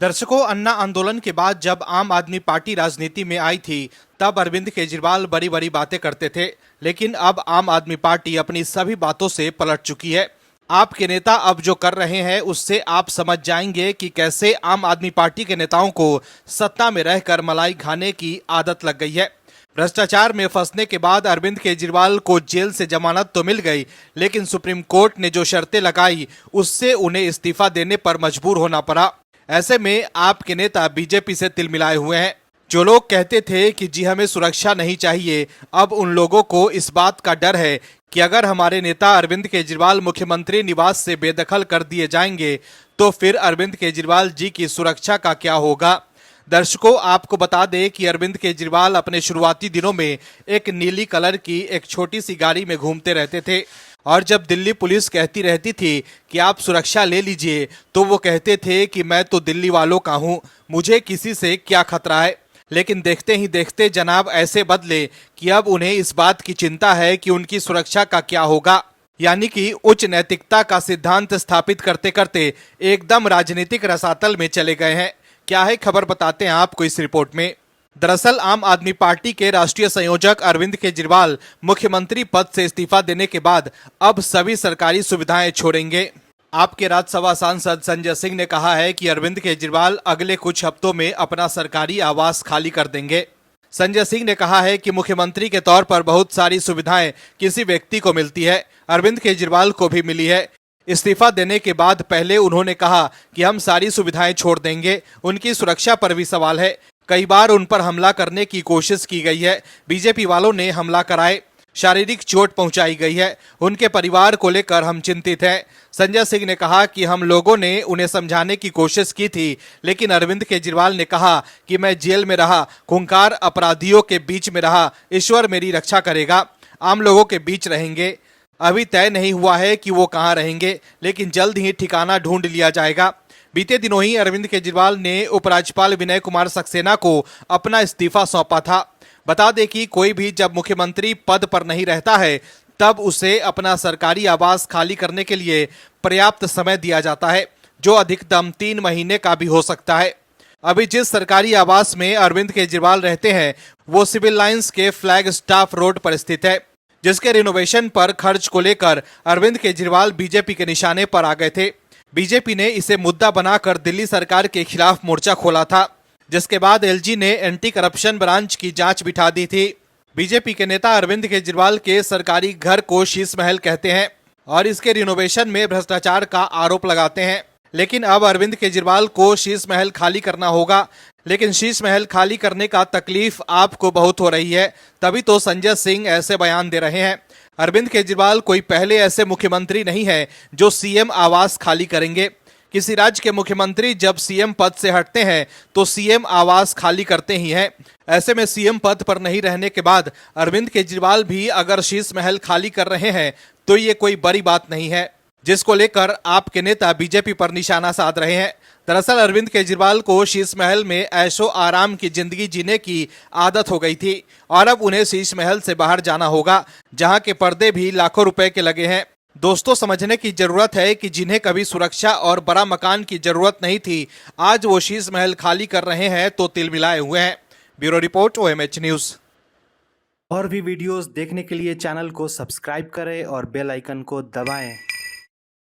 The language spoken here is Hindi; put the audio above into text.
दर्शकों, अन्ना आंदोलन के बाद जब आम आदमी पार्टी राजनीति में आई थी, तब अरविंद केजरीवाल बड़ी बड़ी बातें करते थे। लेकिन अब आम आदमी पार्टी अपनी सभी बातों से पलट चुकी है। आपके नेता अब जो कर रहे हैं उससे आप समझ जाएंगे कि कैसे आम आदमी पार्टी के नेताओं को सत्ता में रहकर मलाई खाने की आदत लग गई है। भ्रष्टाचार में फंसने के बाद अरविंद केजरीवाल को जेल से जमानत तो मिल गई, लेकिन सुप्रीम कोर्ट ने जो शर्तें लगाई उससे उन्हें इस्तीफा देने पर मजबूर होना पड़ा। ऐसे में आपके नेता बीजेपी से तिलमिलाए हुए हैं। जो लोग कहते थे कि जी हमें सुरक्षा नहीं चाहिए, अब उन लोगों को इस बात का डर है कि अगर हमारे नेता अरविंद केजरीवाल मुख्यमंत्री निवास से बेदखल कर दिए जाएंगे तो फिर अरविंद केजरीवाल जी की सुरक्षा का क्या होगा। दर्शकों, आपको बता दें कि अरविंद केजरीवाल अपने शुरुआती दिनों में एक नीली कलर की एक छोटी सी गाड़ी में घूमते रहते थे, और जब दिल्ली पुलिस कहती रहती थी कि आप सुरक्षा ले लीजिए तो वो कहते थे कि मैं तो दिल्ली वालों का हूं, मुझे किसी से क्या खतरा है। लेकिन देखते ही देखते जनाब ऐसे बदले कि अब उन्हें इस बात की चिंता है कि उनकी सुरक्षा का क्या होगा। यानी कि उच्च नैतिकता का सिद्धांत स्थापित करते करते एकदम राजनीतिक रसातल में चले गए हैं। क्या है खबर, बताते हैं आपको इस रिपोर्ट में। दरअसल आम आदमी पार्टी के राष्ट्रीय संयोजक अरविंद केजरीवाल मुख्यमंत्री पद से इस्तीफा देने के बाद अब सभी सरकारी सुविधाएं छोड़ेंगे। आपके राज्यसभा सांसद संजय सिंह ने कहा है कि अरविंद केजरीवाल अगले कुछ हफ्तों में अपना सरकारी आवास खाली कर देंगे। संजय सिंह ने कहा है कि मुख्यमंत्री के तौर पर बहुत सारी सुविधाएं किसी व्यक्ति को मिलती है, अरविंद केजरीवाल को भी मिली है। इस्तीफा देने के बाद पहले उन्होंने कहा कि हम सारी सुविधाएं छोड़ देंगे, उनकी सुरक्षा पर भी सवाल है। कई बार उन पर हमला करने की कोशिश की गई है, बीजेपी वालों ने हमला कराए, शारीरिक चोट पहुंचाई गई है, उनके परिवार को लेकर हम चिंतित हैं। संजय सिंह ने कहा कि हम लोगों ने उन्हें समझाने की कोशिश की थी, लेकिन अरविंद केजरीवाल ने कहा कि मैं जेल में रहा, खूंखार अपराधियों के बीच में रहा, ईश्वर मेरी रक्षा करेगा, आम लोगों के बीच रहेंगे। अभी तय नहीं हुआ है कि वो कहाँ रहेंगे, लेकिन जल्द ही ठिकाना ढूंढ लिया जाएगा। बीते दिनों ही अरविंद केजरीवाल ने उपराज्यपाल विनय कुमार सक्सेना को अपना इस्तीफा सौंपा था। बता दें कि कोई भी जब मुख्यमंत्री पद पर नहीं रहता है तब उसे अपना सरकारी आवास खाली करने के लिए पर्याप्त समय दिया जाता है, जो अधिकतम 3 महीने का भी हो सकता है। अभी जिस सरकारी आवास में अरविंद केजरीवाल रहते हैं वो सिविल लाइंस के फ्लैग स्टाफ रोड पर स्थित है, जिसके रिनोवेशन पर खर्च को लेकर अरविंद केजरीवाल बीजेपी के निशाने पर आ गए थे। बीजेपी ने इसे मुद्दा बनाकर दिल्ली सरकार के खिलाफ मोर्चा खोला था, जिसके बाद एलजी ने एंटी करप्शन ब्रांच की जांच बिठा दी थी। बीजेपी के नेता अरविंद केजरीवाल के सरकारी घर को शीश महल कहते हैं और इसके रिनोवेशन में भ्रष्टाचार का आरोप लगाते हैं। लेकिन अब अरविंद केजरीवाल को शीश महल खाली करना होगा, लेकिन शीश महल खाली करने का तकलीफ आपको बहुत हो रही है, तभी तो संजय सिंह ऐसे बयान दे रहे हैं। अरविंद केजरीवाल कोई पहले ऐसे मुख्यमंत्री नहीं है जो सीएम आवास खाली करेंगे। किसी राज्य के मुख्यमंत्री जब सीएम पद से हटते हैं तो सीएम आवास खाली करते ही हैं। ऐसे में सीएम पद पर नहीं रहने के बाद अरविंद केजरीवाल भी अगर शीश महल खाली कर रहे हैं तो ये कोई बड़ी बात नहीं है, जिसको लेकर आपके नेता बीजेपी पर निशाना साध रहे हैं। दरअसल अरविंद केजरीवाल को शीश महल में ऐशो आराम की जिंदगी जीने की आदत हो गई थी और अब उन्हें शीश महल से बाहर जाना होगा, जहां के पर्दे भी लाखों रुपए के लगे हैं। दोस्तों, समझने की जरूरत है कि जिन्हें कभी सुरक्षा और बड़ा मकान की जरूरत नहीं थी, आज वो शीश महल खाली कर रहे हैं तो तिलमिलाए हुए हैं। Bureau report, OMH news. और भी वीडियोस देखने के लिए चैनल को सब्सक्राइब करें और बेल आइकन को दबाएं।